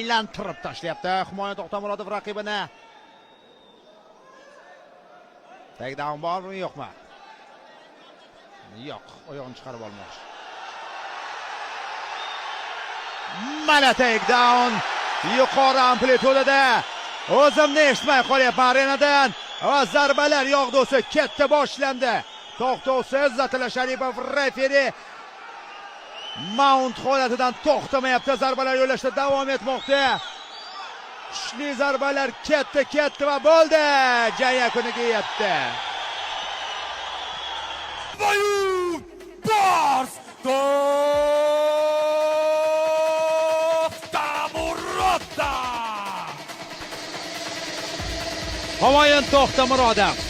aylantirib tashlayapti. Humoyun To'xtamurodov raqibini. Takedown bormi, yo'qmi? Yo'q, oyog'ini chiqarib olmoqchi. Mana takedown. Yuqori amplitudada. O'zimni eshitmay qolyapman arenadan. Va zarbalar yog'dusi ketdi, boshlandi. To'xtovsiz Zatila Sharipov referi Mount holatidan to'xtamayapti. Zarbalar yo'llashda davom etmoqda. Kuchli zarbalar ketdi va bo'ldi. Jang yakuniga yetdi. Humoyun To'xtamurodov. Humoyun To'xtamurodov